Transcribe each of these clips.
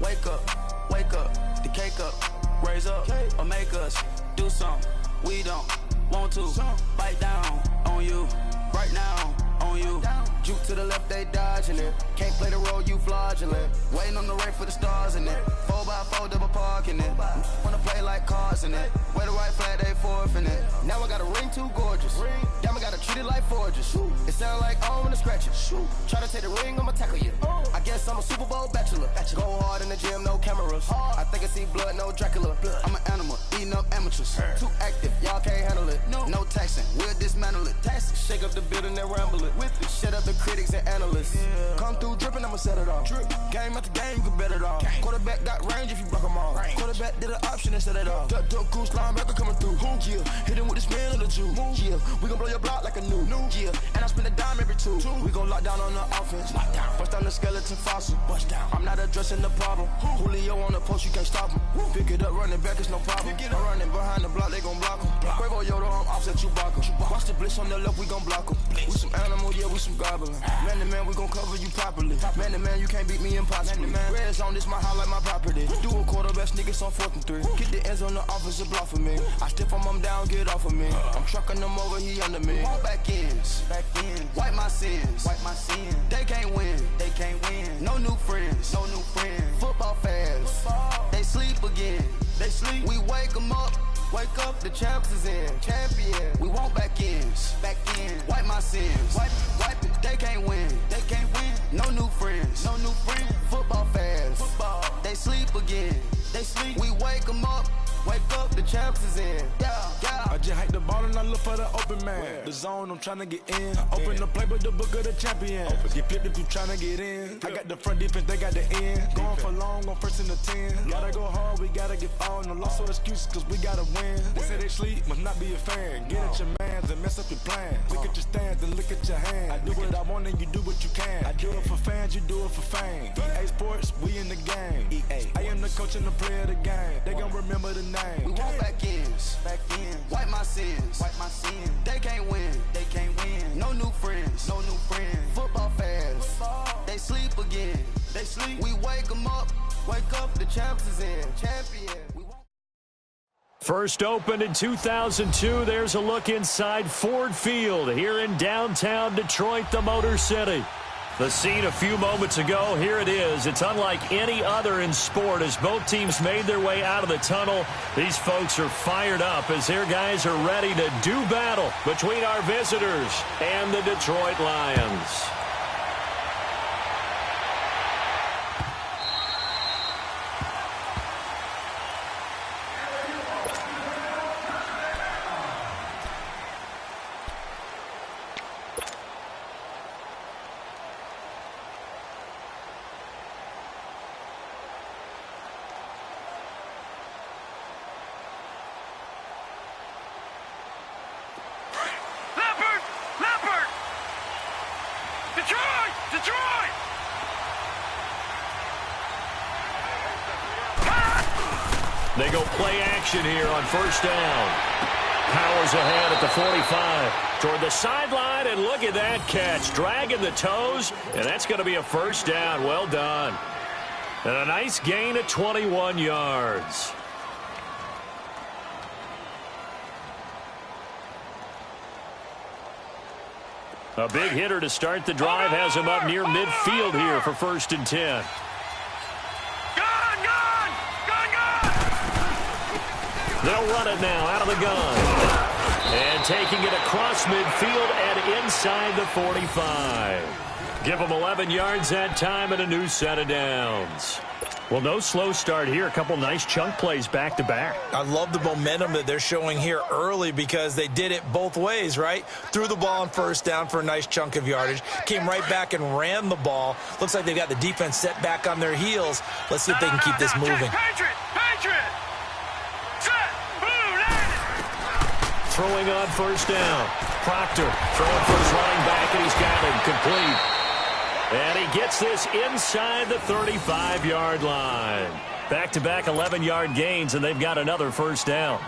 wake up, the cake up, raise up, or make us do something we don't want to. Bite down on you, right now on you. Juke to the left, they dodging it. Can't play the role, you fraudulent. Waiting on the right for the stars in it. 4x4 double parking it. Wanna play like cars in it. Wear the white flag, they forfeiting it. Now I got a ring too gorgeous. Damn, I gotta treat it like forges. It sound like I don't wanna scratch it. Try to take the ring, I'ma tackle you. I guess I'm a Super Bowl bachelor. Go hard in the gym, no cameras. I think I see blood, no Dracula. I'm an animal, eating up amateurs. Too active, y'all can't handle it. No taxing, we'll dismantle it. Shake up the building and ramble it. Whip it, shut up the critics and analysts. Come through dripping, I'ma set it off. Game after game, you can bet it off. Quarterback got range if you block them all. Quarterback did an option and set it off. Duck goose linebacker coming through. Yeah, hit him with the spin of the Jew. Yeah, we gon' blow your block like a new. Yeah, and I spend a dime every two. We gon' lock down on the offense. Bust down the skeleton fossil. I'm not addressing the problem. Julio on the post, you can't stop him. Pick it up, running back, it's no problem. I'm running behind the block, they gon' block him. Quavo Yoda, I'm offset Chewbacca. Watch the blitz on the left, we gon' block him. We some animal, yeah, we some goblin. Man to man, we gon' cover you properly. Man to man, you can't beat me impossibly. Red zone, this my house like my property. Do a quarter best niggas on 4th and 3. Get the ends on the offensive block for me. I stiff him down, get off of me. I'm trucking them over, he under me. Back ends, wipe my sins, They can't win, No new friends, Football fans, they sleep again. We wake them up. Wake up, the champs is in. Champion. We want back ends. Wipe my sins. Wipe it. They can't win. No new friends. Football fans. They sleep again. We wake them up. Wake up, the champs is in. Yeah. I just hike the ball and I look for the open man. The zone, I'm trying to get in. Open the playbook, the book of the champion. Get flipped if you trying to get in. I got the front defense, they got the end. Going for long, on 1st and the 10. Gotta go hard, we gotta get all. No loss or excuses, cause we gotta win. They say they sleep, must not be a fan. Get at your mans and mess up your plans. Look at your stands and look at your hands. I do what I want and you do what you can. I do it for fans, you do it for fame. EA Sports, we in the game. I am the coach and the player of the game. They gon' remember the name. We want back ends. Wipe my sins. They can't win. No new friends. Football fans. They sleep again. We wake them up. Wake up, the champs is in. Champion. First opened in 2002. There's a look inside Ford Field here in downtown Detroit, the Motor City. The scene a few moments ago, here it is. It's unlike any other in sport as both teams made their way out of the tunnel. These folks are fired up as their guys are ready to do battle between our visitors and the Detroit Lions. Detroit! They go play action here on first down. Powers ahead at the 45. Toward the sideline, and look at that catch. Dragging the toes, and that's going to be a first down. Well done. And a nice gain of 21 yards. A big hitter to start the drive has him up near midfield here for 1st and 10. They'll run it now out of the gun. And taking it across midfield and inside the 45. Give them 11 yards that time and a new set of downs. Well, no slow start here. A couple nice chunk plays back-to-back. I love the momentum that they're showing here early because they did it both ways, right? Threw the ball on first down for a nice chunk of yardage. Came right back and ran the ball. Looks like they've got the defense set back on their heels. Let's see if they can keep this moving. Patriot! Set! Blue, Throwing on first down. Proctor throwing for his running back, and he's got him complete. And he gets this inside the 35-yard line. Back-to-back 11-yard gains, and they've got another first down.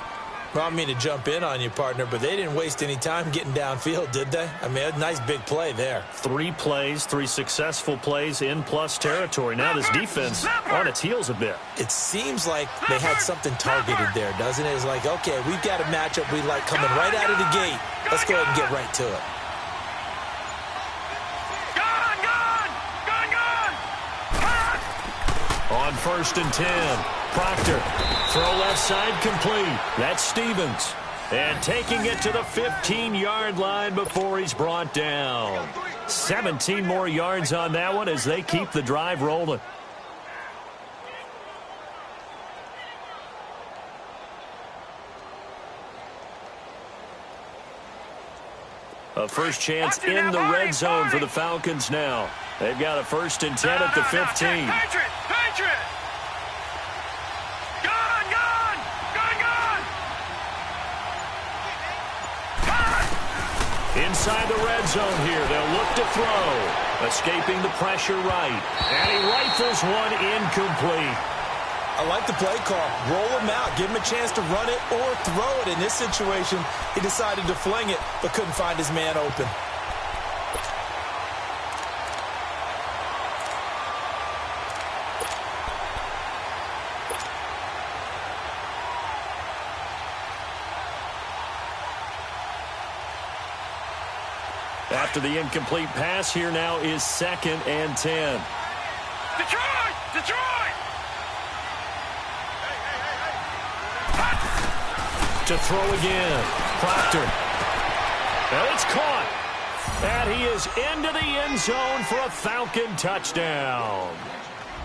Well, I mean to jump in on you, partner, but they didn't waste any time getting downfield, did they? I mean, a nice big play there. 3 plays, 3 successful plays in plus territory. Now this defense on its heels a bit. It seems like they had something targeted there, doesn't it? It's like, okay, we've got a matchup we like coming right out of the gate. Let's go ahead and get right to it. On 1st and 10, Proctor, throw left side complete. That's Stevens. And taking it to the 15-yard line before he's brought down. 17 more yards on that one as they keep the drive rolling. A first chance in the red zone for the Falcons now. They've got a 1st and 10 at the 15. Patriot! Inside the red zone here, they'll look to throw. Escaping the pressure right. And he rifles one incomplete. I like the play call. Roll him out. Give him a chance to run it or throw it. In this situation, he decided to fling it, but couldn't find his man open. After the incomplete pass, here now is 2nd and 10. Detroit! To throw again. Proctor. And it's caught. And he is into the end zone for a Falcon touchdown.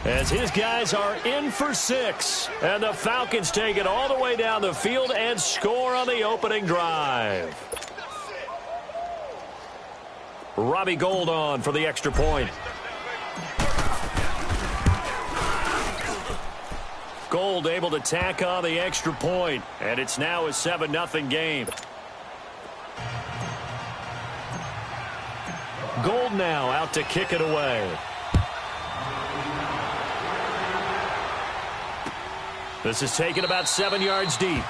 As his guys are in for 6. And the Falcons take it all the way down the field and score on the opening drive. Robbie Gould on for the extra point. Gould able to tack on the extra point, and it's now a 7-0 game. Gould now out to kick it away. This is taken about 7 yards deep.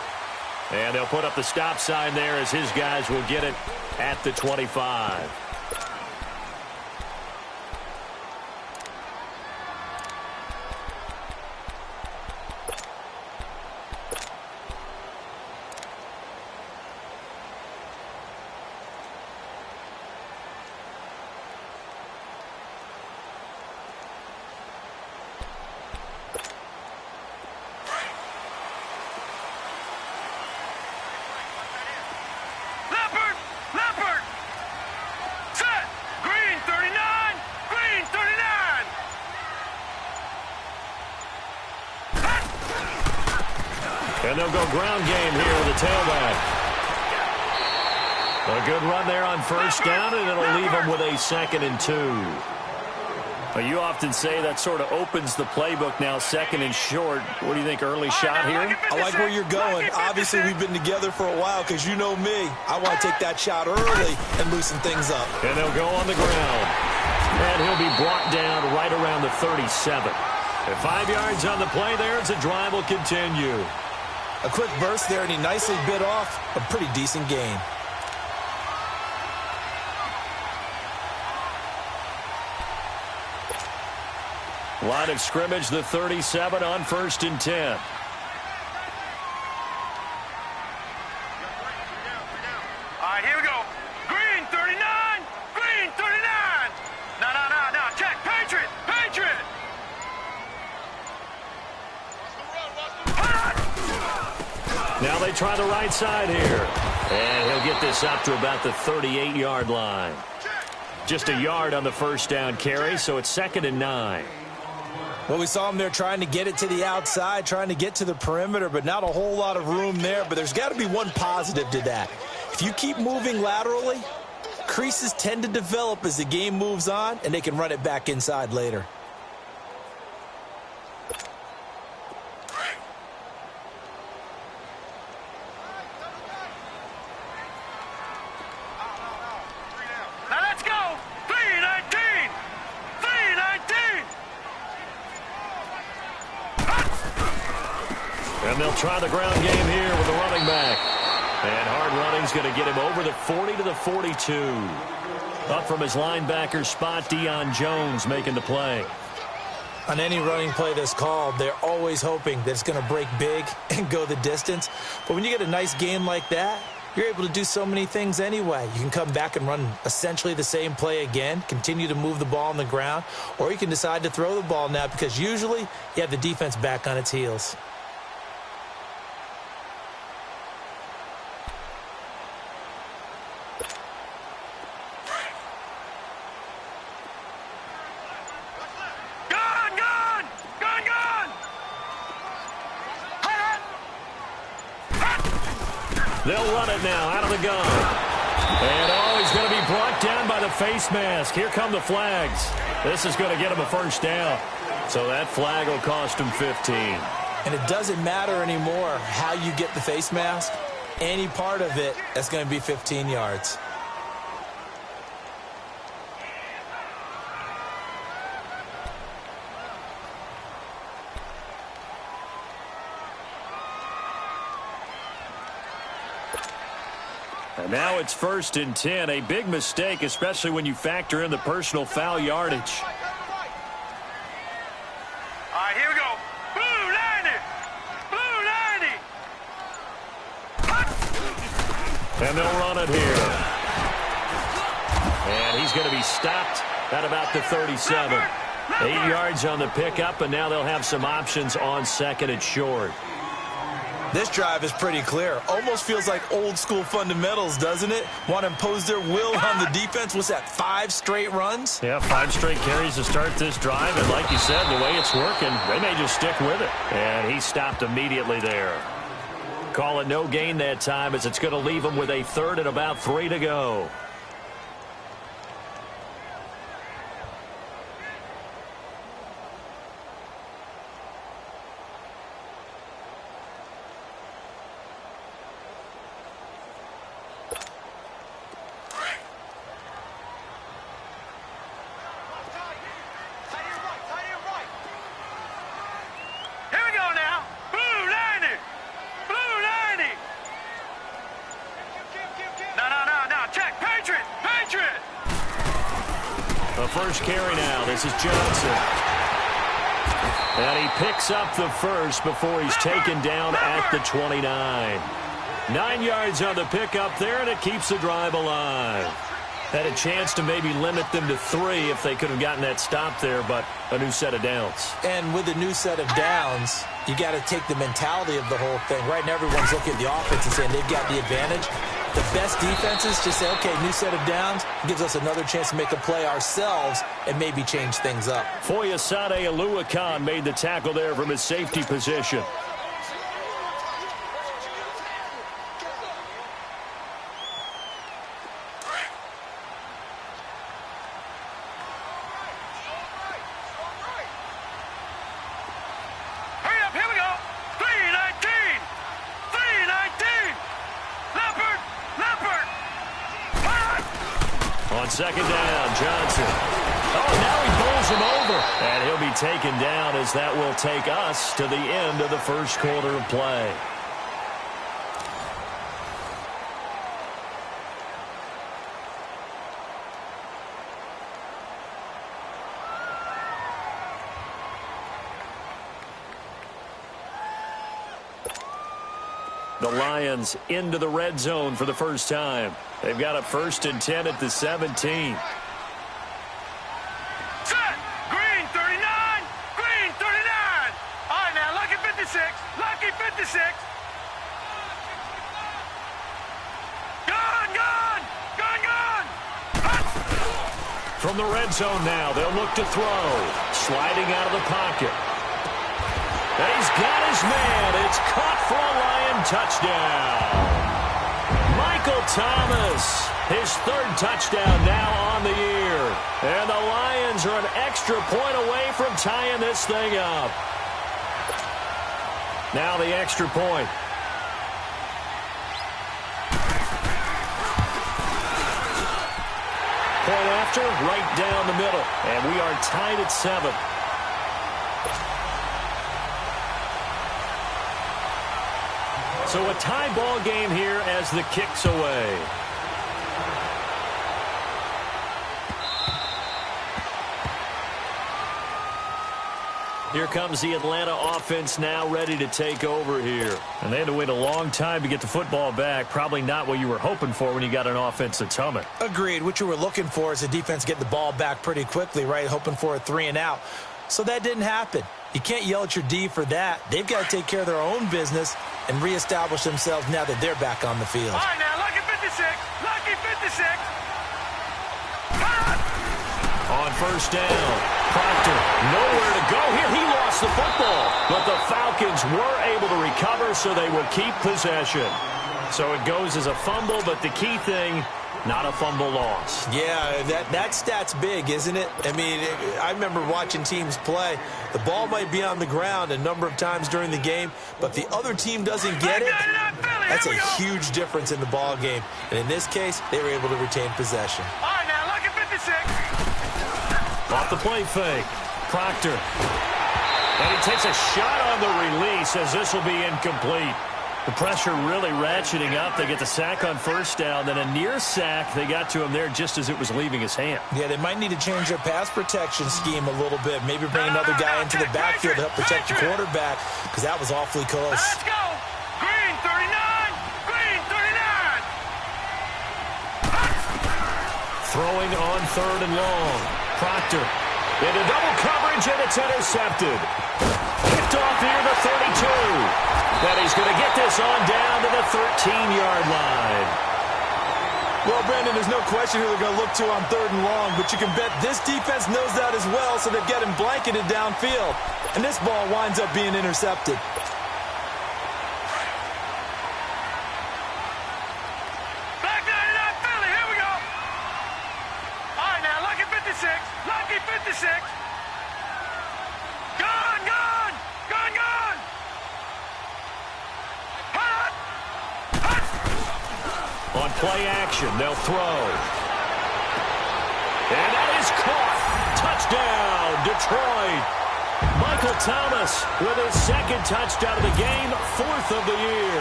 And they'll put up the stop sign there as his guys will get it at the 25. And they'll go ground game here with the tailback. A good run there on 1st down, and it'll leave them with a 2nd and 2. Well, you often say that sort of opens the playbook now, 2nd and short. What do you think, early shot here? I like where you're going. Obviously, we've been together for a while because you know me. I want to take that shot early and loosen things up. And they'll go on the ground. And he'll be brought down right around the 37. And 5 yards on the play there as the drive will continue. A quick burst there, and he nicely bit off a pretty decent gain. Line of scrimmage, the 37 on 1st and 10. All right, here we go. Green 39. Green 39. No. Check. Patriot. Now they try the right side here. And he'll get this up to about the 38-yard line. Just a yard on the 1st down carry, so it's 2nd and 9. Well, we saw him there trying to get it to the outside, trying to get to the perimeter, but not a whole lot of room there. But there's got to be one positive to that. If you keep moving laterally, creases tend to develop as the game moves on, and they can run it back inside later. Now let's go. 319. 319. And And they'll try the ground game here with the running back. And hard running's going to get him over the 40 to the 42. Up from his linebacker spot, Deion Jones making the play. On any running play that's called, they're always hoping that it's going to break big and go the distance. But when you get a nice game like that, you're able to do so many things anyway. You can come back and run essentially the same play again, continue to move the ball on the ground, or you can decide to throw the ball now because usually you have the defense back on its heels. They'll run it now out of the gun. And, he's going to be brought down by the face mask. Here come the flags. This is going to get him a first down. So that flag will cost him 15. And it doesn't matter anymore how you get the face mask. Any part of it, that's going to be 15 yards. And now it's 1st and 10. A big mistake, especially when you factor in the personal foul yardage. All right, here we go. Blue 90. Blue 90. And they'll run it here. And he's going to be stopped at about the 37. 8 yards on the pickup, and now they'll have some options on 2nd and short. This drive is pretty clear. Almost feels like old school fundamentals, doesn't it? Want to impose their will on the defense. What's that, 5 straight runs? Yeah, 5 straight carries to start this drive. And like you said, the way it's working, they may just stick with it. And he stopped immediately there. Call it no gain that time as it's going to leave him with a 3rd and about 3 to go. First carry now. This is Johnson. And he picks up the first before he's taken down at the 29. 9 yards on the pickup there, and it keeps the drive alive. Had a chance to maybe limit them to 3 if they could have gotten that stop there, but a new set of downs. And with a new set of downs, you got to take the mentality of the whole thing. Right now, everyone's looking at the offense and saying they've got the advantage. The best defenses just say, okay, new set of downs, gives us another chance to make a play ourselves and maybe change things up. Foyesade Aluakan made the tackle there from his safety position. On 2nd down, Johnson. Oh, now he pulls him over. And he'll be taken down as that will take us to the end of the first quarter of play. The Lions into the red zone for the first time. They've got a 1st and 10 at the 17. Set! Green 39! Green 39! All right, now, lucky 56. Lucky 56. Gun, gun! Gun, gun! From the red zone now, they'll look to throw. Sliding out of the pocket. And he's got his man. It's caught for a Lion touchdown. Michael Thomas, his 3rd touchdown now on the year. And the Lions are an extra point away from tying this thing up. Now the extra point. Point after, right down the middle. And we are tied at 7. So a tie ball game here as the kick's away. Here comes the Atlanta offense now ready to take over here. And they had to wait a long time to get the football back. Probably not what you were hoping for when you got an offense that's humming. Agreed. What you were looking for is the defense getting the ball back pretty quickly, right? Hoping for a 3 and out. So that didn't happen. You can't yell at your D for that. They've got to take care of their own business and reestablish themselves now that they're back on the field. All right, now, lucky 56. Lucky 56. On first down, Proctor nowhere to go here. He lost the football, but the Falcons were able to recover, so they will keep possession. So it goes as a fumble, but the key thing, not a fumble loss. Yeah, that stat's big, isn't it? I mean, I remember watching teams play. The ball might be on the ground a number of times during the game, but the other team doesn't get it. That's a huge difference in the ball game. And in this case, they were able to retain possession. All right, now, lucky 56. Off the play fake, Proctor. And he takes a shot on the release as this will be incomplete. The pressure really ratcheting up. They get the sack on first down, then a near sack. They got to him there just as it was leaving his hand. Yeah, they might need to change their pass protection scheme a little bit. Maybe bring another guy into the backfield to help protect the quarterback, because that was awfully close. Let's go. Green 39. Green 39. Throwing on third and long. Proctor into double coverage, and it's intercepted. Picked off near the 32. Then he's going to get this on down to the 13-yard line. Well, Brandon, there's no question who they're going to look to on third and long, but you can bet this defense knows that as well, so they've got him blanketed downfield. And this ball winds up being intercepted. Back 99 Philly, here we go. All right, now, lucky 56. Lucky 56. Gone, gone. Gone, gone. Hot. Hot. On play action, they'll throw. And that is caught. Touchdown, Detroit. Michael Thomas with his second touchdown of the game, 4th of the year.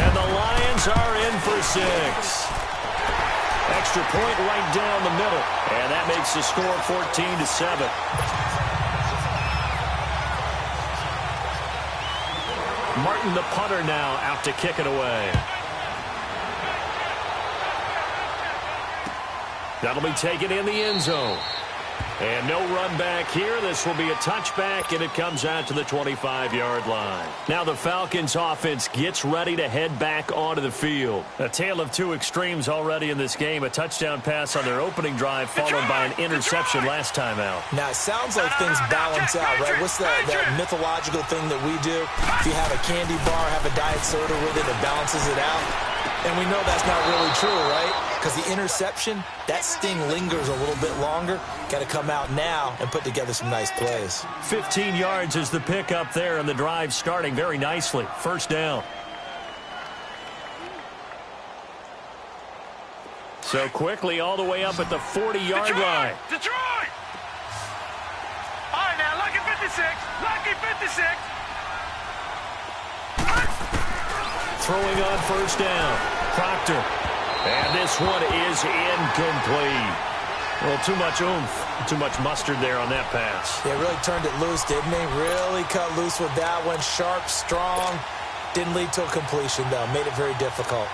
And the Lions are in for 6. Extra point right down the middle. And that makes the score 14-7. Martin, the punter, now out to kick it away. That'll be taken in the end zone. And no run back here. This will be a touchback, and it comes out to the 25-yard line. Now the Falcons offense gets ready to head back onto the field. A tale of two extremes already in this game. A touchdown pass on their opening drive, followed by an interception last time out. Now, it sounds like things balance out, right? What's that mythological thing that we do? If you have a candy bar, have a diet soda with it, it balances it out. And we know that's not really true, right? Because the interception, that sting lingers a little bit longer. Got to come out now and put together some nice plays. 15 yards is the pickup there, and the drive starting very nicely. First down. So quickly all the way up at the 40-yard line. Detroit! All right, now, lucky 56. Lucky 56. Throwing on first down. Proctor. And this one is incomplete. Well, too much oomph, too much mustard there on that pass. They really turned it loose, didn't they? Really cut loose with that one. Sharp, strong. Didn't lead to a completion, though. Made it very difficult.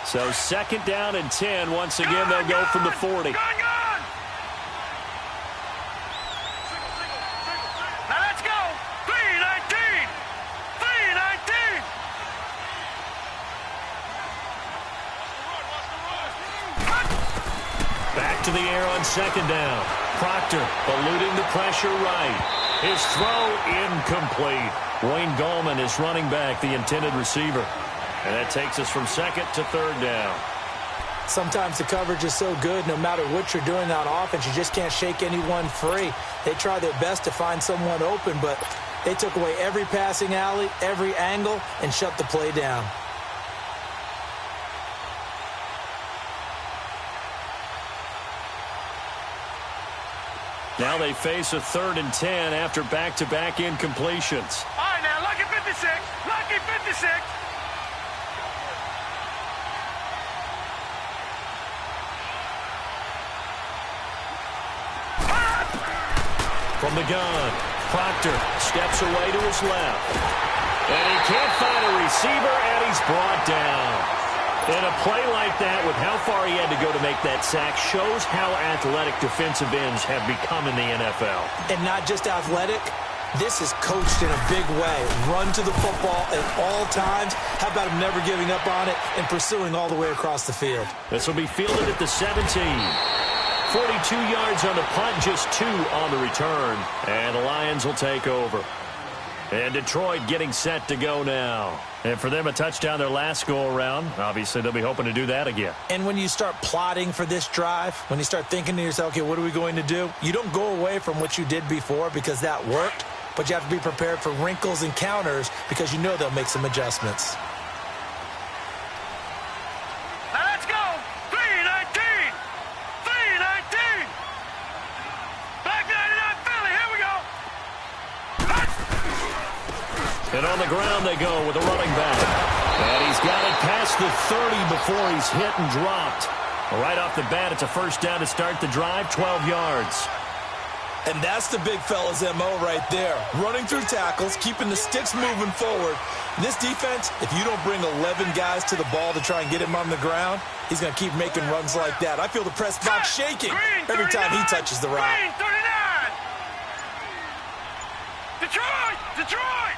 So second down and 10. Once again, they'll go from the 40. Now let's go. 319. 319. Back to the air on second down. Proctor eluding the pressure right. His throw incomplete. Wayne Gallman is running back, the intended receiver. And that takes us from second to third down. Sometimes the coverage is so good, no matter what you're doing on offense, you just can't shake anyone free. They try their best to find someone open, but they took away every passing alley, every angle, and shut the play down. Now they face a 3rd and 10 after back-to-back incompletions. All right, now, lucky 56. Lucky 56. From the gun, Proctor steps away to his left. And he can't find a receiver, and he's brought down. And a play like that, with how far he had to go to make that sack, shows how athletic defensive ends have become in the NFL. And not just athletic, this is coached in a big way. Run to the football at all times. How about him never giving up on it and pursuing all the way across the field? This will be fielded at the 17. 42 yards on the punt, just 2 on the return. And the Lions will take over. And Detroit getting set to go now. And for them, a touchdown their last go-around. Obviously, they'll be hoping to do that again. And when you start plotting for this drive, when you start thinking to yourself, okay, what are we going to do? You don't go away from what you did before because that worked, but you have to be prepared for wrinkles and counters because you know they'll make some adjustments. Now let's go. 3-19. 3-19. Back 99 Philly. Here we go. And on the ground they go with a running back. And he's got it past the 30 before he's hit and dropped. Right off the bat, it's a first down to start the drive, 12 yards. And that's the big fella's MO right there. Running through tackles, keeping the sticks moving forward. This defense, if you don't bring 11 guys to the ball to try and get him on the ground, he's going to keep making runs like that. I feel the press box shaking every time he touches the rock. Green 39. Detroit. Detroit.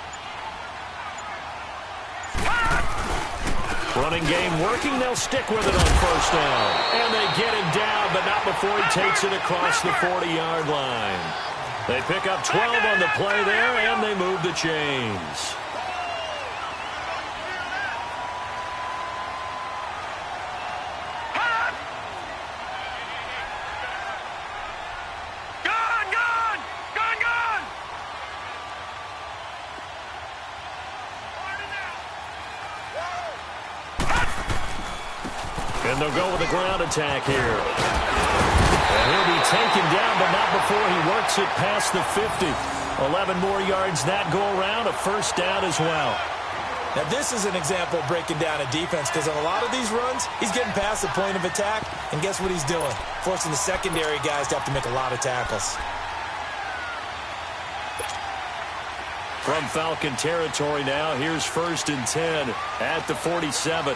Running game working. They'll stick with it on first down. And they get him down, but not before he takes it across the 40-yard line. They pick up 12 on the play there, and they move the chains. And they'll go with a ground attack here. And he'll be taken down, but not before he works it past the 50. 11 more yards that go around, a first down as well. Now, this is an example of breaking down a defense because on a lot of these runs, he's getting past the point of attack, and guess what he's doing? Forcing the secondary guys to have to make a lot of tackles. From Falcon territory now, here's 1st and 10 at the 47.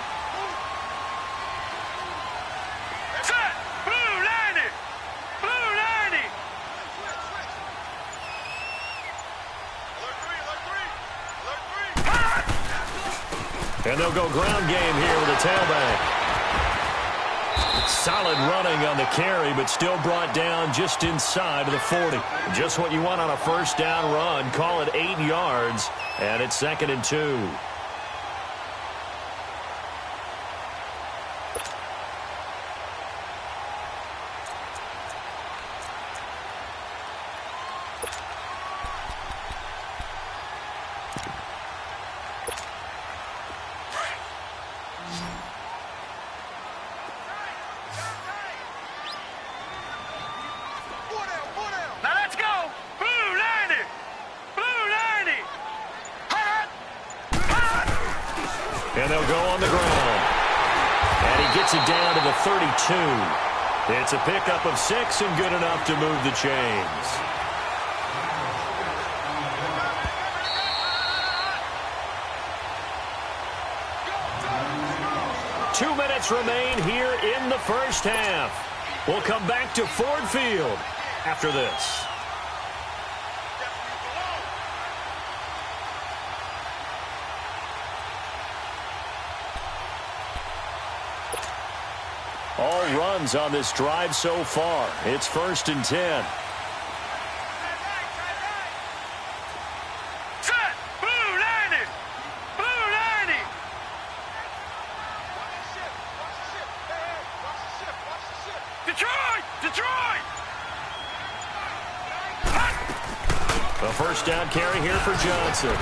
And they'll go ground game here with a tailback. Solid running on the carry, but still brought down just inside of the 40. Just what you want on a first down run. Call it 8 yards, and it's 2nd and 2. And they'll go on the ground. And he gets it down to the 32. It's a pickup of 6 and good enough to move the chains. Two minutes remain here in the first half. We'll come back to Ford Field after this. All runs on this drive so far. It's 1st and 10. Set! Blue 90! Blue 90! Detroit! Detroit! A first down carry here for Johnson.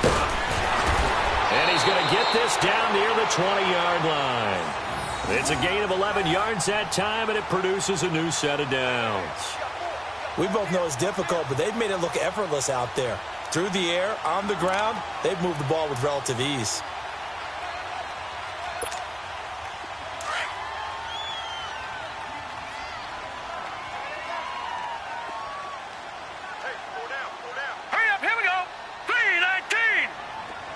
And he's going to get this down near the 20-yard line. It's a gain of 11 yards that time, and it produces a new set of downs. We both know it's difficult, but they've made it look effortless out there. Through the air, on the ground, they've moved the ball with relative ease. Hurry up, here we go. 319.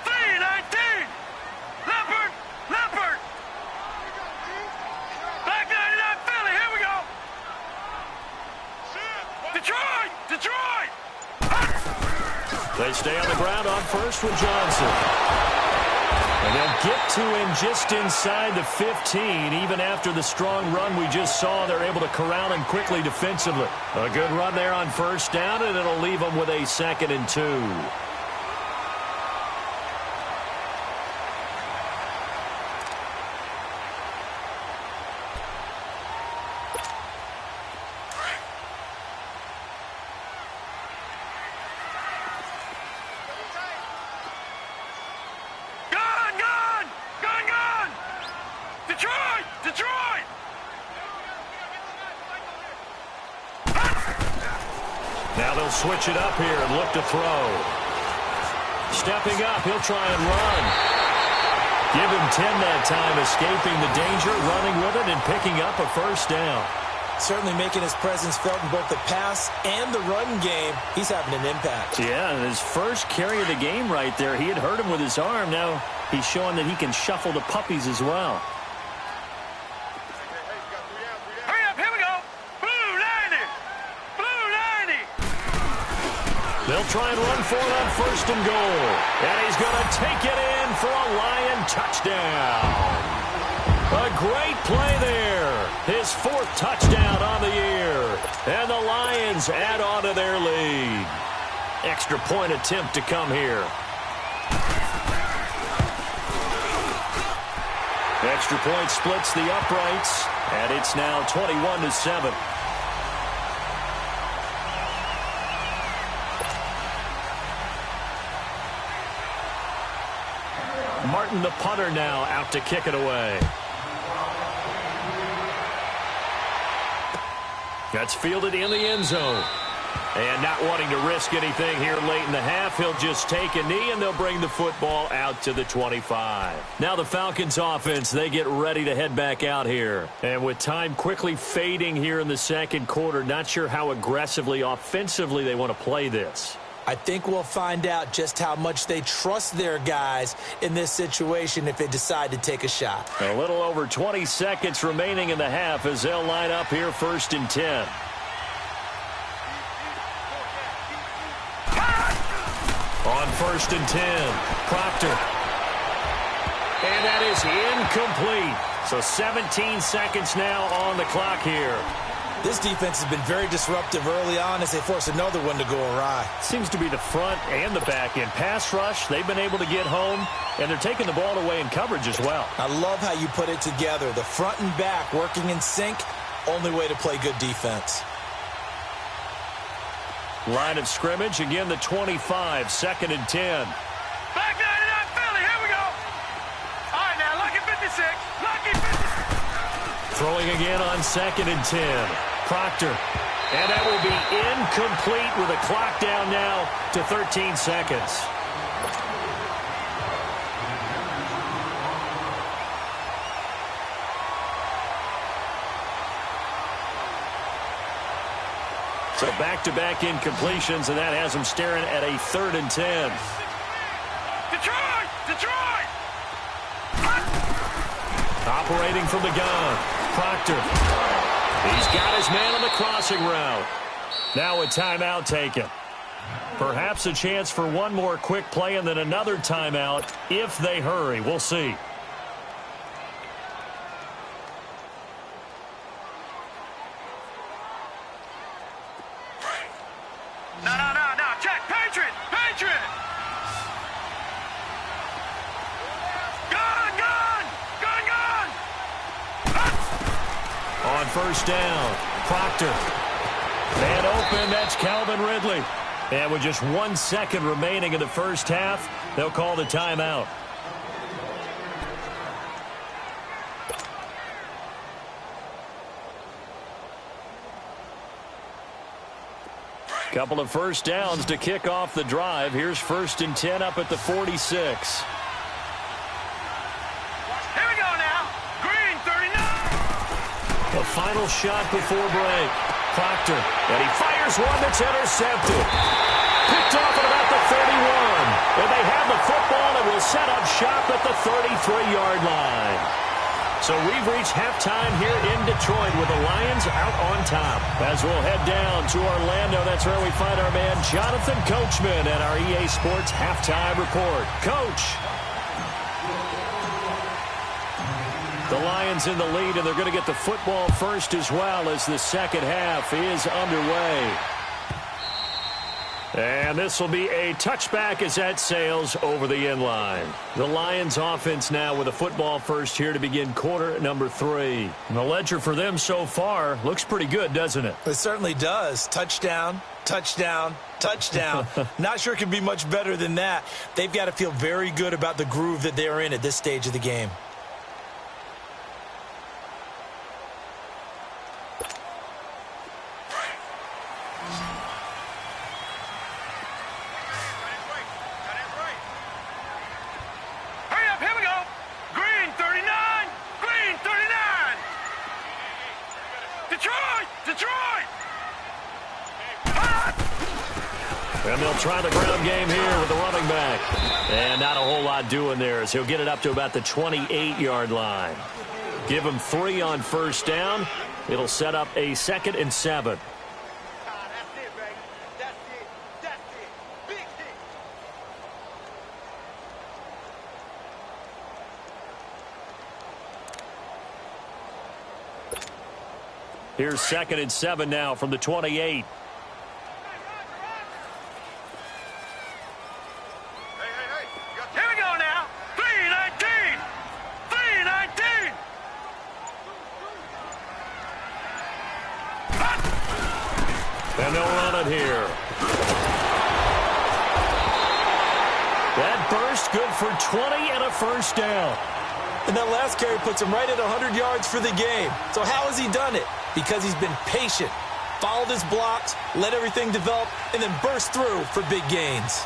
319. Leopard. Black 99 Philly, here we go. Detroit. They stay on the ground on first with Johnson. And they'll get to him just inside the 15. Even after the strong run we just saw, they're able to corral him quickly defensively. A good run there on first down, and it'll leave them with a 2nd and 2. Detroit. Now they'll switch it up here and look to throw. Stepping up, he'll try and run. Give him 10 that time, escaping the danger, running with it, and picking up a first down. Certainly making his presence felt in both the pass and the run game. He's having an impact. Yeah, his first carry of the game right there. He had hurt him with his arm. Now he's showing that he can shuffle the puppies as well. Hurry up, here we go. Blue 90. Blue 90. They'll try and run for it on first and goal. And he's going to take it in for a Lion touchdown. A great play there. His 4th touchdown on the year. And the Lions add on to their lead. Extra point attempt to come here. Extra point splits the uprights. And it's now 21-7. Martin, the punter, now out to kick it away. That's fielded in the end zone. And not wanting to risk anything here late in the half, he'll just take a knee, and they'll bring the football out to the 25. Now the Falcons offense, they get ready to head back out here. And with time quickly fading here in the second quarter, not sure how aggressively, offensively they want to play this. I think we'll find out just how much they trust their guys in this situation if they decide to take a shot. A little over 20 seconds remaining in the half as they'll line up here 1st and 10. On 1st and 10, Proctor. And that is incomplete. So 17 seconds now on the clock here. This defense has been very disruptive early on as they force another one to go awry. Seems to be the front and the back end. Pass rush, they've been able to get home, and they're taking the ball away in coverage as well. I love how you put it together. The front and back working in sync, only way to play good defense. Line of scrimmage, again the 25, 2nd and 10. Black 99 Philly, here we go. All right, now, lucky 56. Lucky 56. Throwing again on 2nd and 10. Proctor. And that will be incomplete with a clock down now to 13 seconds. So back-to-back incompletions, and that has them staring at a 3rd and 10. Detroit! Operating from the gun. Proctor. He's got his man on the crossing route. Now a timeout taken. Perhaps a chance for one more quick play and then another timeout if they hurry. We'll see. No. Check. Patriot. Gun. On first down, Proctor. Man open, that's Calvin Ridley. And with just 1 second remaining in the first half, they'll call the timeout. Couple of first downs to kick off the drive. Here's 1st and 10 up at the 46. Here we go now. Green 39. The final shot before break. Proctor, and he fires one that's intercepted. Picked off at about the 31. And they have the football and will set up shop at the 33-yard line. So we've reached halftime here in Detroit with the Lions out on top. As we'll head down to Orlando, that's where we find our man Jonathan Coachman at our EA Sports Halftime Report. Coach. The Lions in the lead, and they're going to get the football first as well as the second half is underway. And this will be a touchback as that sails over the end line. The Lions offense now with a football first here to begin quarter number 3. And the ledger for them so far looks pretty good, doesn't it? It certainly does. Touchdown, touchdown, touchdown. Not sure it can be much better than that. They've got to feel very good about the groove that they're in at this stage of the game. And they'll try the ground game here with the running back. And not a whole lot doing there as he'll get it up to about the 28-yard line. Give him 3 on first down. It'll set up a 2nd and 7. Here's 2nd and 7 now from the 28. And they'll run it here. That burst good for 20 and a first down. And that last carry puts him right at 100 yards for the game. So how has he done it? Because he's been patient, followed his blocks, let everything develop, and then burst through for big gains.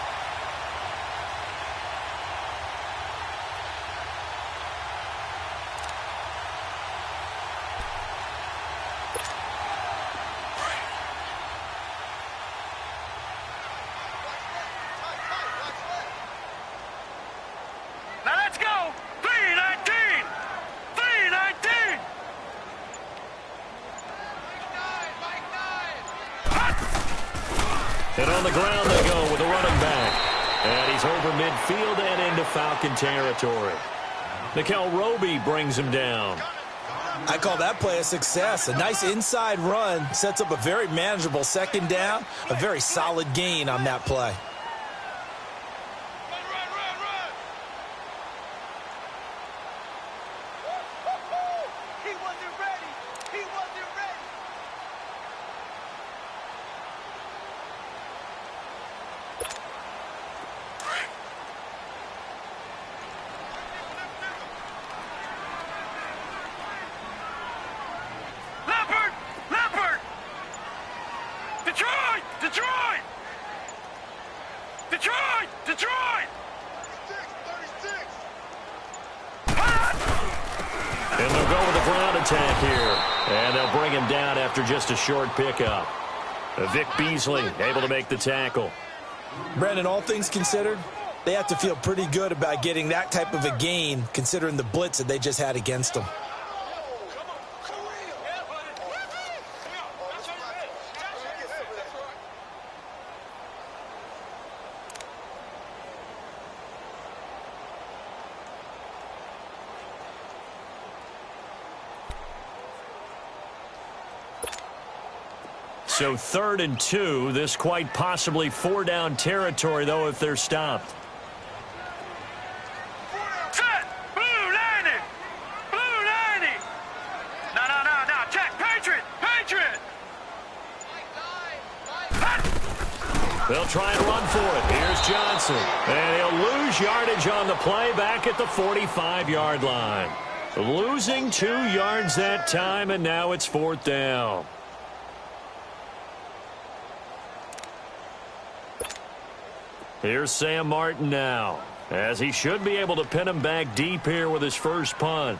And on the ground they go with a running back. And he's over midfield and into Falcon territory. Nickel Roby brings him down. I call that play a success. A nice inside run sets up a very manageable second down. A very solid gain on that play. And they'll go with the ground attack here. And they'll bring him down after just a short pickup. Vic Beasley able to make the tackle. Brandon, all things considered, they have to feel pretty good about getting that type of a gain considering the blitz that they just had against them. So 3rd and 2. This quite possibly 4-down territory, though, if they're stopped. Set! Blue 90! Blue 90! No. Check! Patriot! Patriot! They'll try and run for it. Here's Johnson. And he'll lose yardage on the play back at the 45-yard line. Losing 2 yards that time, and now it's 4th down. Here's Sam Martin now, as he should be able to pin him back deep here with his first punt.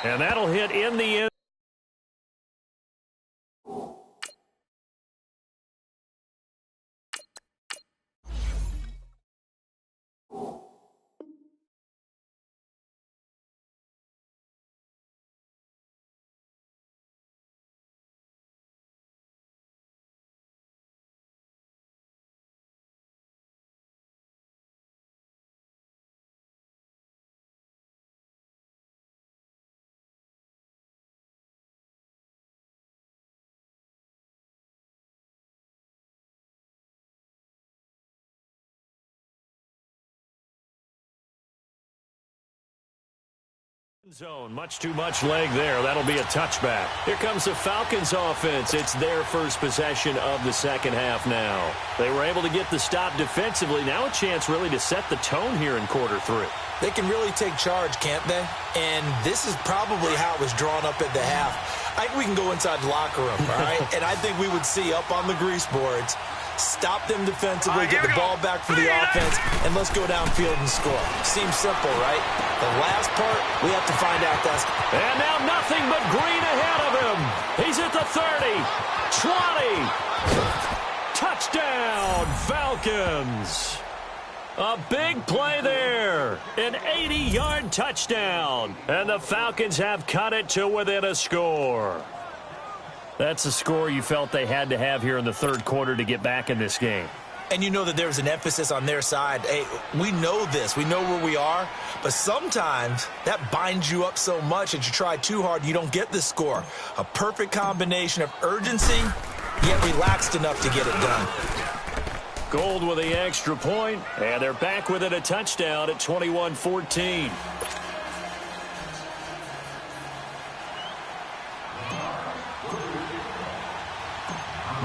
And that'll hit in the end. Zone, much too much leg there. That'll be a touchback. Here comes the Falcons offense. It's their first possession of the second half now. They were able to get the stop defensively. Now a chance really to set the tone here in quarter three. They can really take charge, can't they? And this is probably how it was drawn up at the half. I think we can go inside the locker room, all right? And I think we would see up on the grease boards, stop them defensively, get the ball back for the offense, and let's go downfield and score. Seems simple, right? The last part, we have to find out that's... And now nothing but green ahead of him. He's at the 30, 20. Touchdown, Falcons. A big play there. An 80-yard touchdown. And the Falcons have cut it to within a score. That's a score you felt they had to have here in the third quarter to get back in this game. And you know that there's an emphasis on their side. Hey, we know this. We know where we are. But sometimes that binds you up so much that you try too hard, you don't get the score. A perfect combination of urgency, yet relaxed enough to get it done. Gold with the extra point, and they're back within a touchdown at 21-14.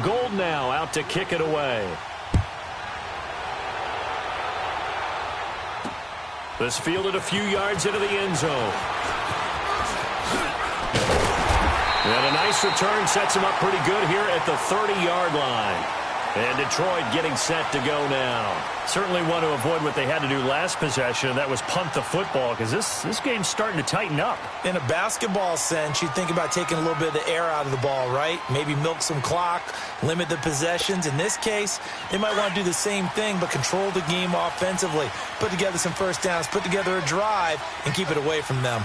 Gold now out to kick it away. This fielded a few yards into the end zone. And a nice return sets him up pretty good here at the 30-yard line. And Detroit getting set to go now. Certainly want to avoid what they had to do last possession, and that was punt the football, because this game's starting to tighten up. In a basketball sense, you think about taking a little bit of the air out of the ball, right? Maybe milk some clock, limit the possessions. In this case, they might want to do the same thing, but control the game offensively. Put together some first downs, put together a drive, and keep it away from them.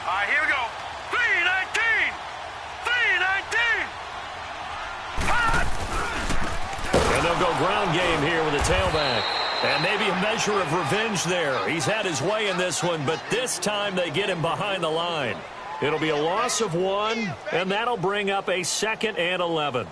All right, here we go. 3-19. 3-19. And they'll go ground game here with a tailback. And maybe a measure of revenge there. He's had his way in this one, but this time they get him behind the line. It'll be a loss of 1, and that'll bring up a 2nd and 11.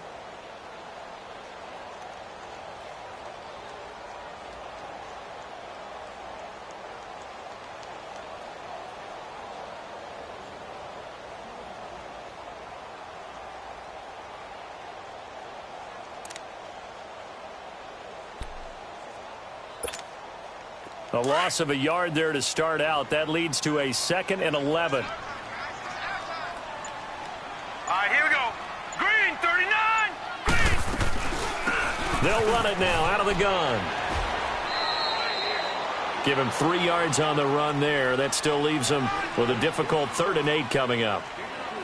A loss of a yard there to start out. That leads to a 2nd and 11. All right, here we go. Green, 39. Green. They'll run it now out of the gun. Give him 3 yards on the run there. That still leaves him with a difficult 3rd and 8 coming up.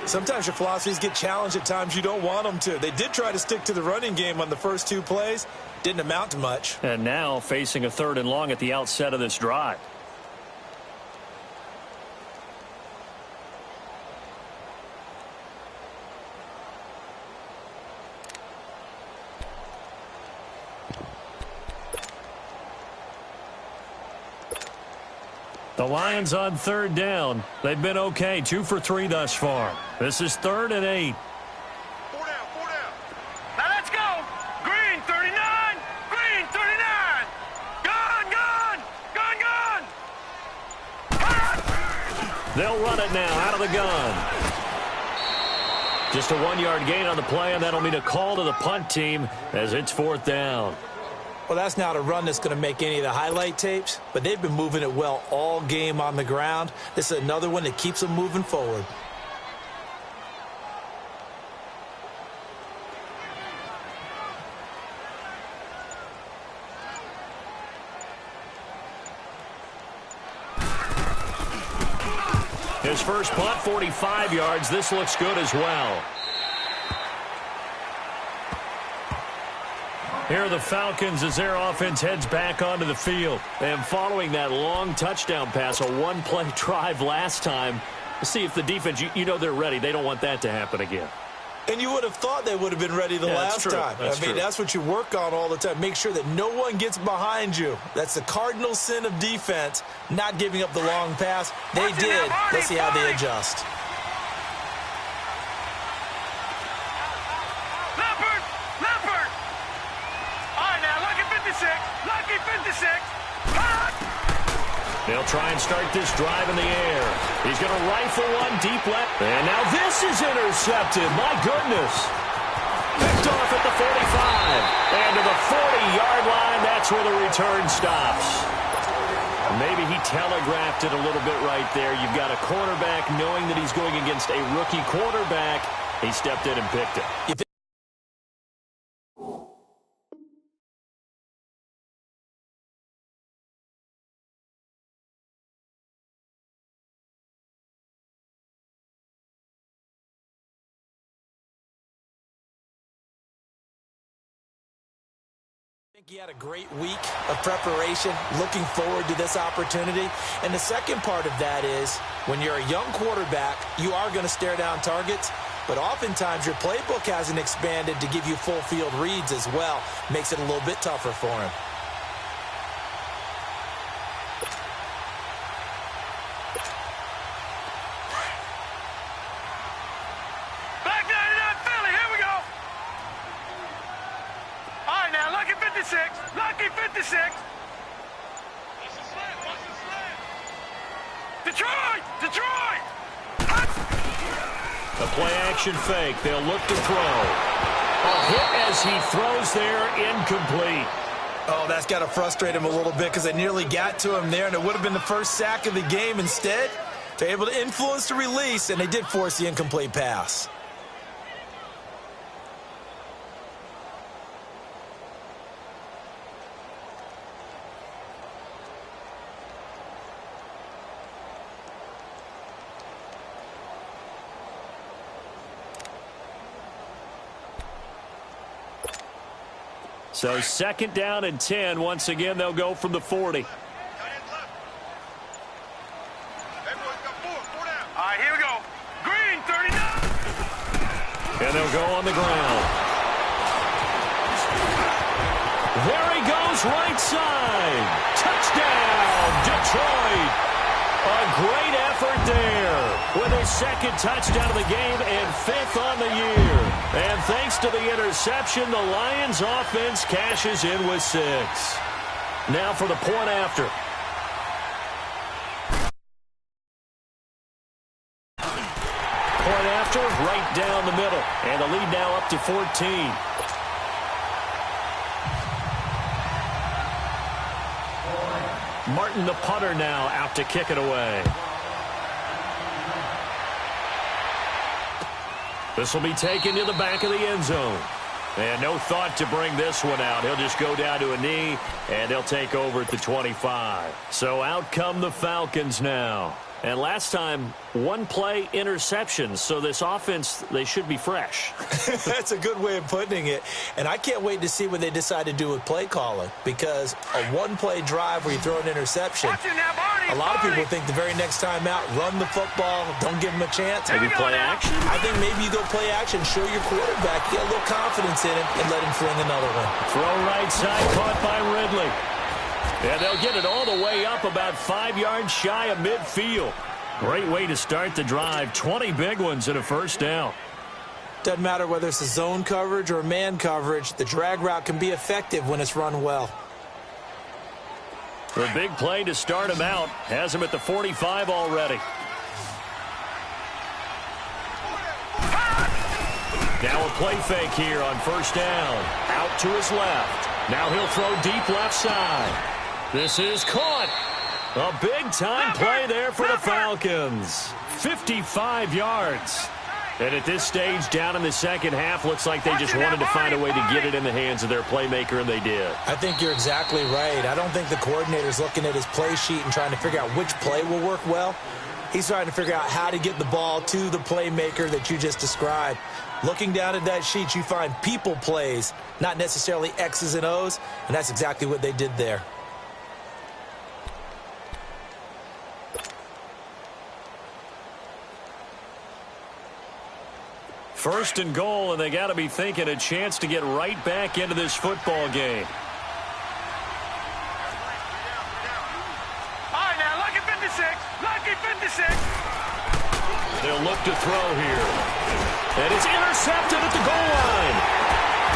Sometimes your philosophies get challenged at times you don't want them to. They did try to stick to the running game on the first 2 plays. Didn't amount to much. And now facing a 3rd and long at the outset of this drive. The Lions on 3rd down. They've been okay, 2 for 3 thus far. This is 3rd and 8. 4 down, 4 down. Now let's go. Green, 39. Green, 39. Gun, gun. Gun, gun. They'll run it now out of the gun. Just a 1-yard gain on the play, and that'll mean a call to the punt team as it's 4th down. Well, that's not a run that's going to make any of the highlight tapes, but they've been moving it well all game on the ground. This is another one that keeps them moving forward. His first punt, 45 yards. This looks good as well. Here are the Falcons as their offense heads back onto the field. And following that long touchdown pass, a one-play drive last time, see if the defense, you know they're ready. They don't want that to happen again. And you would have thought they would have been ready the last time. That's what you work on all the time. Make sure that no one gets behind you. That's the cardinal sin of defense, not giving up the long pass. They did. Let's see how they adjust. Leopard! All right, now, lucky 56. They'll try and start this drive in the air. He's going to rifle one deep left. And now this is intercepted. My goodness. Picked off at the 45. And to the 40-yard line, that's where the return stops. Maybe he telegraphed it a little bit right there. You've got a quarterback knowing that he's going against a rookie quarterback. He stepped in and picked it. I think he had a great week of preparation, looking forward to this opportunity. And the second part of that is when you're a young quarterback, you are going to stare down targets, but oftentimes your playbook hasn't expanded to give you full field reads as well. Makes it a little bit tougher for him. Back 99 Philly, here we go. All right, now, lucky 56. Detroit! A play-action fake. They'll look to throw. A hit as he throws there, incomplete. Oh, that's got to frustrate him a little bit because they nearly got to him there, and it would have been the first sack of the game. Instead, they're able to influence the release, and they did force the incomplete pass. So second down and 10. Once again, they'll go from the 40. All right, here we go. Green, 39. And they'll go on the ground. There he goes, right side. Touchdown, Detroit. A great effort there with his second touchdown of the game and fifth on the year. And thanks to the interception, the Lions offense cashes in with 6. Now for the point after. Point after, right down the middle. And the lead now up to 14. Martin, the punter, now out to kick it away. This will be taken to the back of the end zone. And no thought to bring this one out. He'll just go down to a knee, and they'll take over at the 25. So out come the Falcons now. And last time, one-play interceptions. So this offense, they should be fresh. That's a good way of putting it. And I can't wait to see what they decide to do with play calling. Because a one-play drive where you throw an interception, a lot of people think the very next time out, run the football, don't give them a chance. Maybe play action? I think maybe you go play action, show your quarterback, get a little confidence in him, and let him fling another one. Throw right side, caught by Ridley. And they'll get it all the way up about 5 yards shy of midfield. Great way to start the drive. 20 big ones and a first down. Doesn't matter whether it's a zone coverage or man coverage. The drag route can be effective when it's run well. The big play to start him out. Has him at the 45 already. Now a play fake here on first down. Out to his left. Now he'll throw deep left side. This is caught. A big-time play there for the Falcons. 55 yards. And at this stage, down in the second half, looks like they just wanted to find a way to get it in the hands of their playmaker, and they did. I think you're exactly right. I don't think the coordinator's looking at his play sheet and trying to figure out which play will work well. He's trying to figure out how to get the ball to the playmaker that you just described. Looking down at that sheet, you find people plays, not necessarily X's and O's, and that's exactly what they did there. First and goal, and they got to be thinking a chance to get right back into this football game. All right, now, lucky 56. Lucky 56. They'll look to throw here. And it's intercepted at the goal line.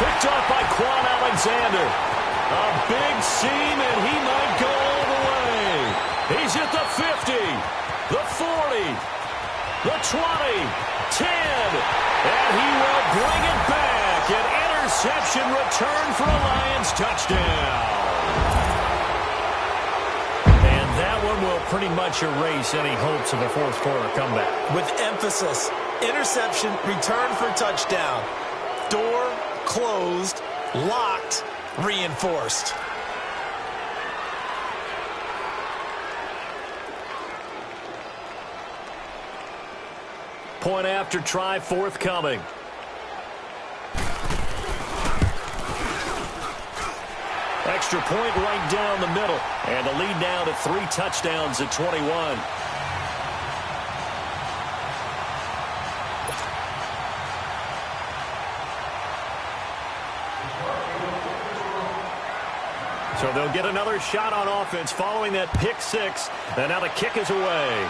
Picked up by Quan Alexander. A big seam, and he might go all the way. He's at the 50, the 40, the 20. 10, and he will bring it back. An interception return for a Lions touchdown. And that one will pretty much erase any hopes of a fourth quarter comeback. With emphasis, interception, return for touchdown. Door closed, locked, reinforced. Point after try forthcoming. Extra point right down the middle. And the lead now to 3 touchdowns at 21. So they'll get another shot on offense following that pick 6. And now the kick is away.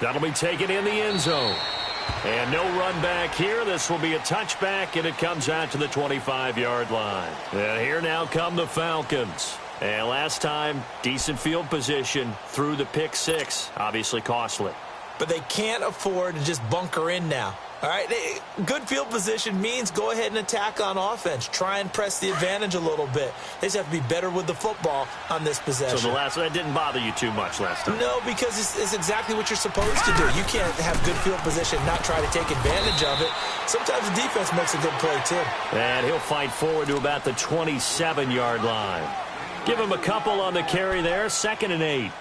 That'll be taken in the end zone. And no run back here. This will be a touchback, and it comes out to the 25-yard line. And here now come the Falcons. And last time, decent field position through the pick 6. Obviously costly. But they can't afford to just bunker in now. All right, good field position means go ahead and attack on offense. Try and press the advantage a little bit. They just have to be better with the football on this possession. So that didn't bother you too much last time? No, because it's exactly what you're supposed to do. You can't have good field position and not try to take advantage of it. Sometimes the defense makes a good play, too. And he'll fight forward to about the 27-yard line. Give him a couple on the carry there. 2nd and 8.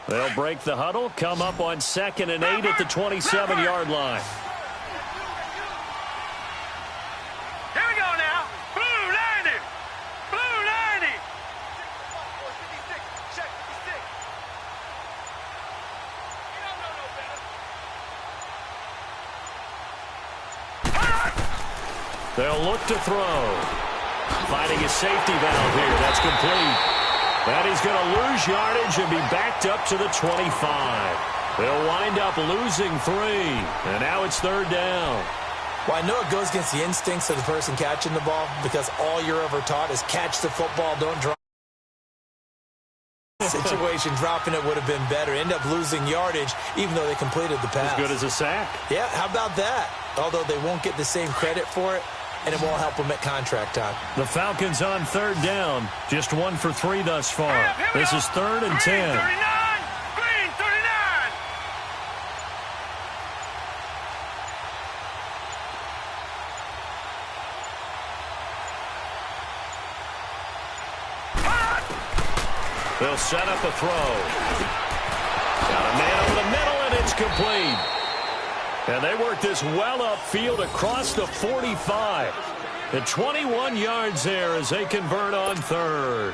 They'll break the huddle, come up on 2nd and 8 at the 27-yard line. Here we go now. Blue 90. Blue 90. They'll look to throw. Finding a safety valve here. That's complete. And he's going to lose yardage and be backed up to the 25. They'll wind up losing 3. And now it's 3rd down. Well, I know it goes against the instincts of the person catching the ball because all you're ever taught is catch the football, don't drop. Situation, dropping it would have been better. End up losing yardage even though they completed the pass. As good as a sack. Yeah, how about that? Although they won't get the same credit for it, and it won't help them at contract time. The Falcons on 3rd down. Just 1 for 3 thus far. This is 3rd and 10. Green 39. They'll set up a throw. Got a man over the middle, and it's complete. And they work this well upfield across the 45. And 21 yards there as they convert on 3rd.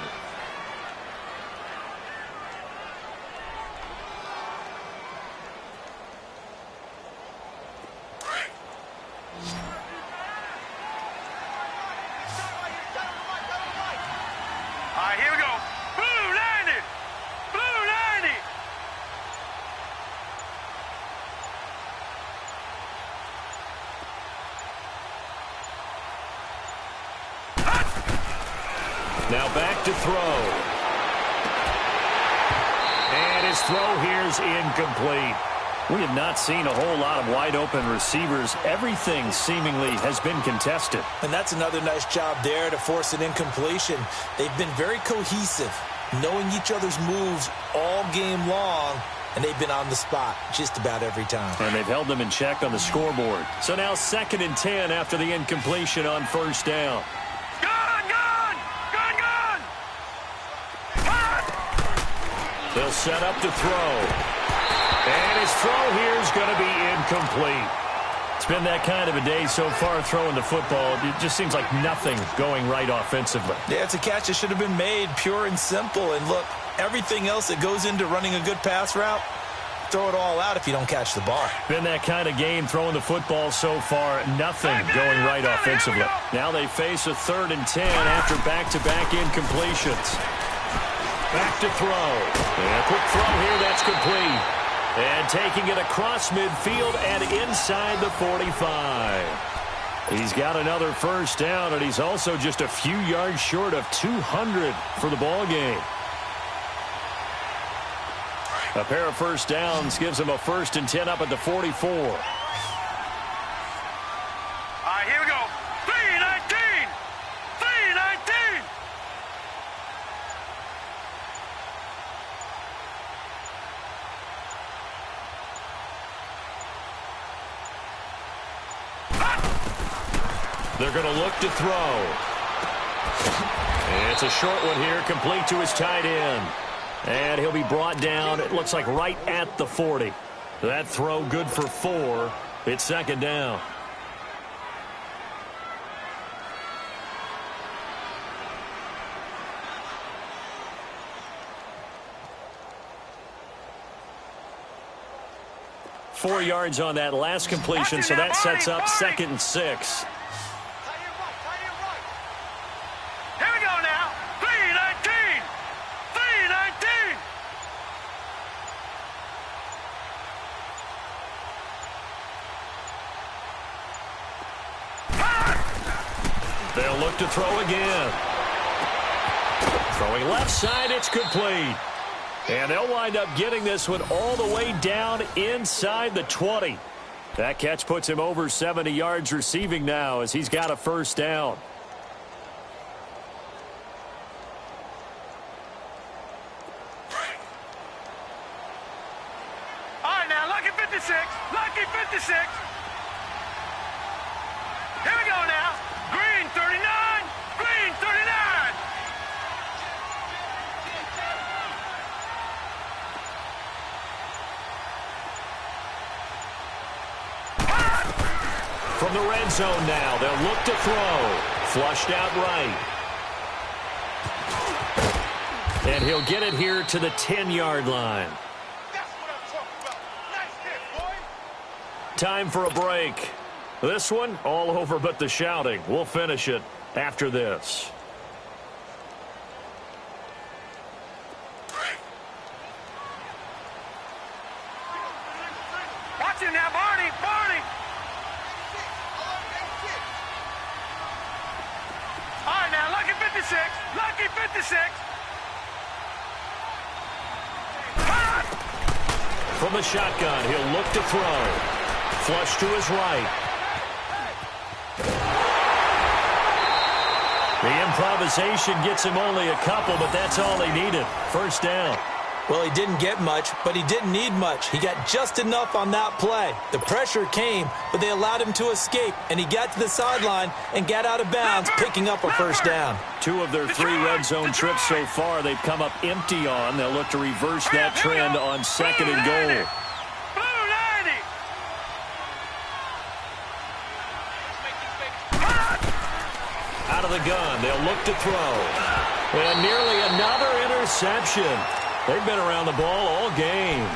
All right, here we go. Blue 90. Blue 90. Now back to throw. And his throw here's incomplete. We have not seen a whole lot of wide-open receivers. Everything seemingly has been contested. And that's another nice job there to force an incompletion. They've been very cohesive, knowing each other's moves all game long, and they've been on the spot just about every time. And they've held them in check on the scoreboard. So now 2nd and 10 after the incompletion on 1st down. They'll set up to throw. And his throw here is going to be incomplete. It's been that kind of a day so far throwing the football. It just seems like nothing going right offensively. Yeah, it's a catch that should have been made, pure and simple. And look, everything else that goes into running a good pass route, throw it all out if you don't catch the ball. Been that kind of game throwing the football so far. Nothing going right offensively. Now they face a 3rd and 10 after back-to-back incompletions. Back to throw. And a quick throw here, that's complete. And taking it across midfield and inside the 45. He's got another 1st down, and he's also just a few yards short of 200 for the ball game. A pair of 1st downs gives him a 1st and 10 up at the 44. All right, here we go. 3-19. 3-19. They're going to look to throw. And it's a short one here, complete to his tight end. And he'll be brought down, it looks like right at the 40. That throw good for 4. It's 2nd down. Four yards on that last completion, so that sets up 2nd and 6. They'll look to throw again. Throwing left side, it's complete. And they'll wind up getting this one all the way down inside the 20. That catch puts him over 70 yards receiving now as he's got a 1st down. All right, now, lucky 56. Lucky 56. Here we go now. Green 39. Green 39. From the red zone now, they'll look to throw. Flushed out right. And he'll get it here to the 10-yard line. That's what I'm talking about. Nice hit, boy. Time for a break. This one, all over but the shouting. We'll finish it after this. Watch him now, Barney. Barney. All right, now, lucky 56. Lucky 56. From the shotgun, he'll look to throw. Flush to his right. The improvisation gets him only a couple, but that's all he needed. 1st down. Well, he didn't get much, but he didn't need much. He got just enough on that play. The pressure came, but they allowed him to escape, and he got to the sideline and got out of bounds, picking up a 1st down. 2 of their 3 red zone trips so far they've come up empty on. They'll look to reverse that trend on 2nd and goal. Out of the gun, they'll look to throw. And nearly another interception. They've been around the ball all game.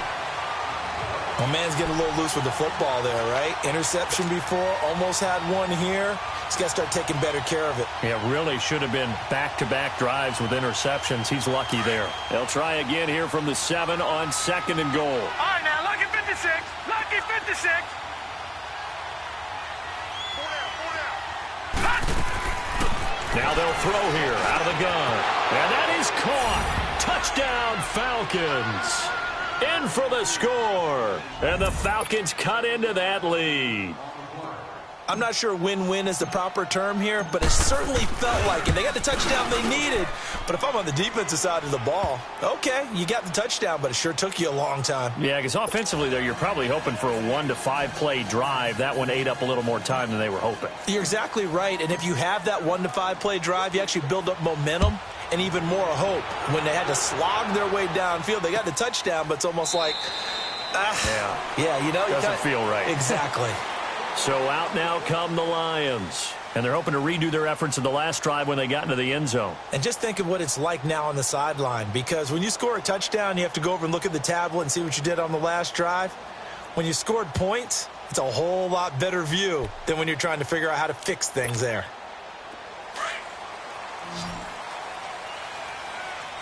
Well, man's getting a little loose with the football there, right? Interception before, almost had one here. He's got to start taking better care of it. Yeah, really should have been back-to-back drives with interceptions. He's lucky there. They'll try again here from the 7 on 2nd and goal. All right, now, lucky 56. Lucky 56. Now they'll throw here out of the gun. And that is caught. Touchdown, Falcons. In for the score. And the Falcons cut into that lead. I'm not sure win-win is the proper term here, but it certainly felt like it. They got the touchdown they needed. But if I'm on the defensive side of the ball, okay, you got the touchdown, but it sure took you a long time. Yeah, because offensively there, you're probably hoping for a 1 to 5 play drive. That one ate up a little more time than they were hoping. You're exactly right. And if you have that 1 to 5 play drive, you actually build up momentum and even more hope. When they had to slog their way downfield, they got the touchdown, but it's almost like, yeah, you know, doesn't feel right. Exactly. So out now come the Lions. And they're hoping to redo their efforts in the last drive when they got into the end zone. And just think of what it's like now on the sideline, because when you score a touchdown, you have to go over and look at the tablet and see what you did on the last drive. When you scored points, it's a whole lot better view than when you're trying to figure out how to fix things there.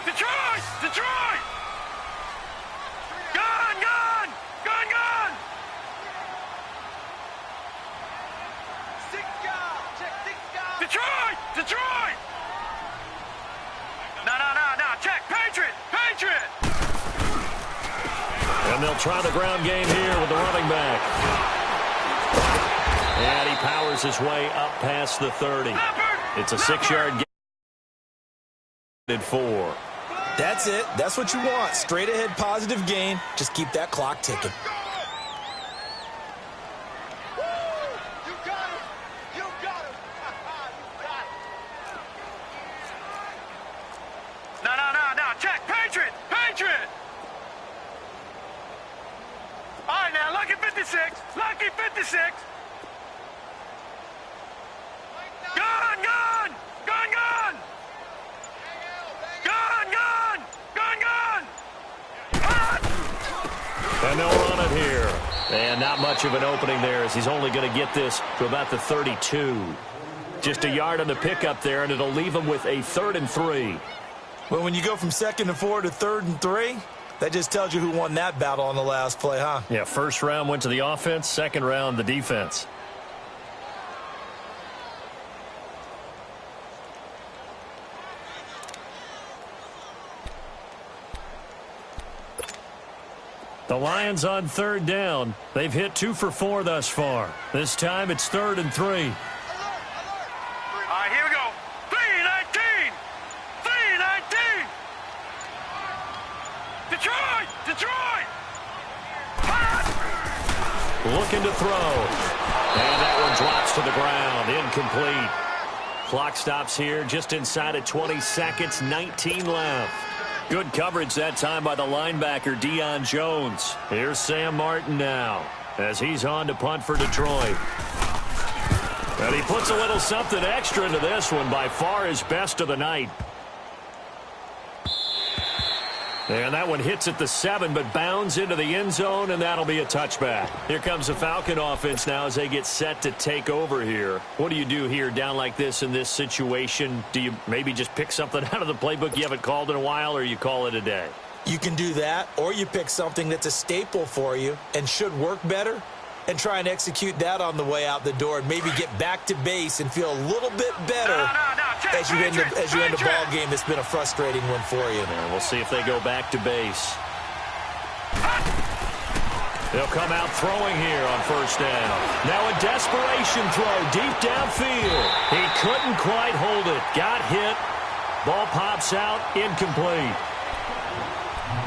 Detroit! Detroit! Gun! Gun! Gun! Gun! Detroit! Detroit! No. Check. Patriot! Patriot! And they'll try the ground game here with the running back. And he powers his way up past the 30. It's a 6-yard gain. 4. That's it. That's what you want. Straight ahead positive gain. Just keep that clock ticking. No. Check. Patriot! Patriot! All right, now, lucky 56. Lucky 56. Gun! Gun! Gun! Gun! Gun! Gun! Gun! Gun! And they'll run it here. And not much of an opening there, as he's only going to get this to about the 32. Just a yard on the pickup there, and it'll leave him with a 3rd and 3. Well, when you go from 2nd and 4 to 3rd and 3, that just tells you who won that battle on the last play, huh? Yeah, first round went to the offense, second round the defense. The Lions on 3rd down. They've hit 2 for 4 thus far. This time it's 3rd and 3. All right, here we go. 3-19. 3-19. Detroit! Detroit! Looking to throw. And that one drops to the ground. Incomplete. Clock stops here just inside of 20 seconds. 19 left. Good coverage that time by the linebacker, Deion Jones. Here's Sam Martin now as he's on to punt for Detroit. And he puts a little something extra into this one, by far his best of the night. And that one hits at the 7, but bounds into the end zone, and that'll be a touchback. Here comes the Falcon offense now as they get set to take over here. What do you do here down like this in this situation? Do you maybe just pick something out of the playbook you haven't called in a while, or you call it a day? You can do that, or you pick something that's a staple for you and should work better and try and execute that on the way out the door and maybe get back to base and feel a little bit better as you end a ball game that's been a frustrating one for you. And we'll see if they go back to base. They'll come out throwing here on 1st down. Now a desperation throw deep downfield. He couldn't quite hold it. Got hit. Ball pops out. Incomplete.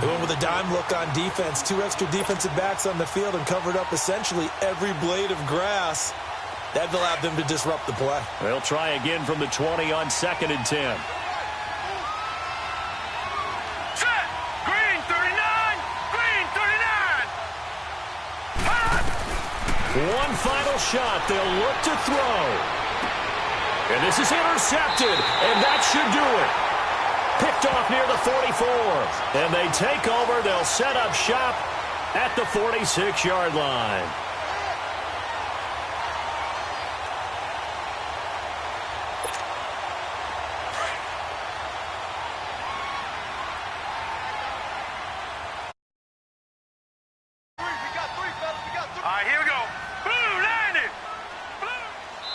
They went with a dime look on defense. 2 extra defensive backs on the field and covered up essentially every blade of grass. That allowed them to disrupt the play. They'll try again from the 20 on 2nd and 10. Set! Green 39! Green 39! One final shot. They'll look to throw. And this is intercepted. And that should do it. Picked off near the 44. And they take over. They'll set up shop at the 46-yard line.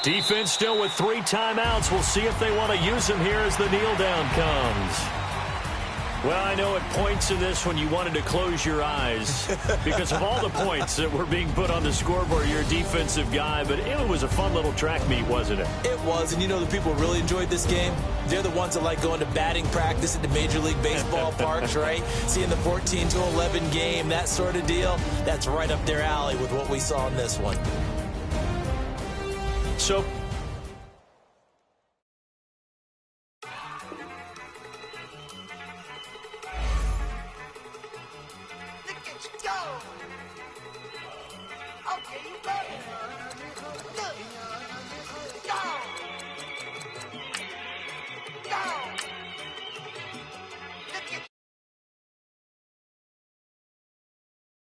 Defense still with 3 timeouts. We'll see if they want to use them here as the kneel down comes. Well, I know at points in this when you wanted to close your eyes because of all the points that were being put on the scoreboard. You're a defensive guy, but it was a fun little track meet, wasn't it? It was, and you know the people who really enjoyed this game? They're the ones that like going to batting practice at the Major League Baseball parks, right? Seeing the 14-11 game, that sort of deal. That's right up their alley with what we saw in this one. So, Look at you go. Okay, you got it.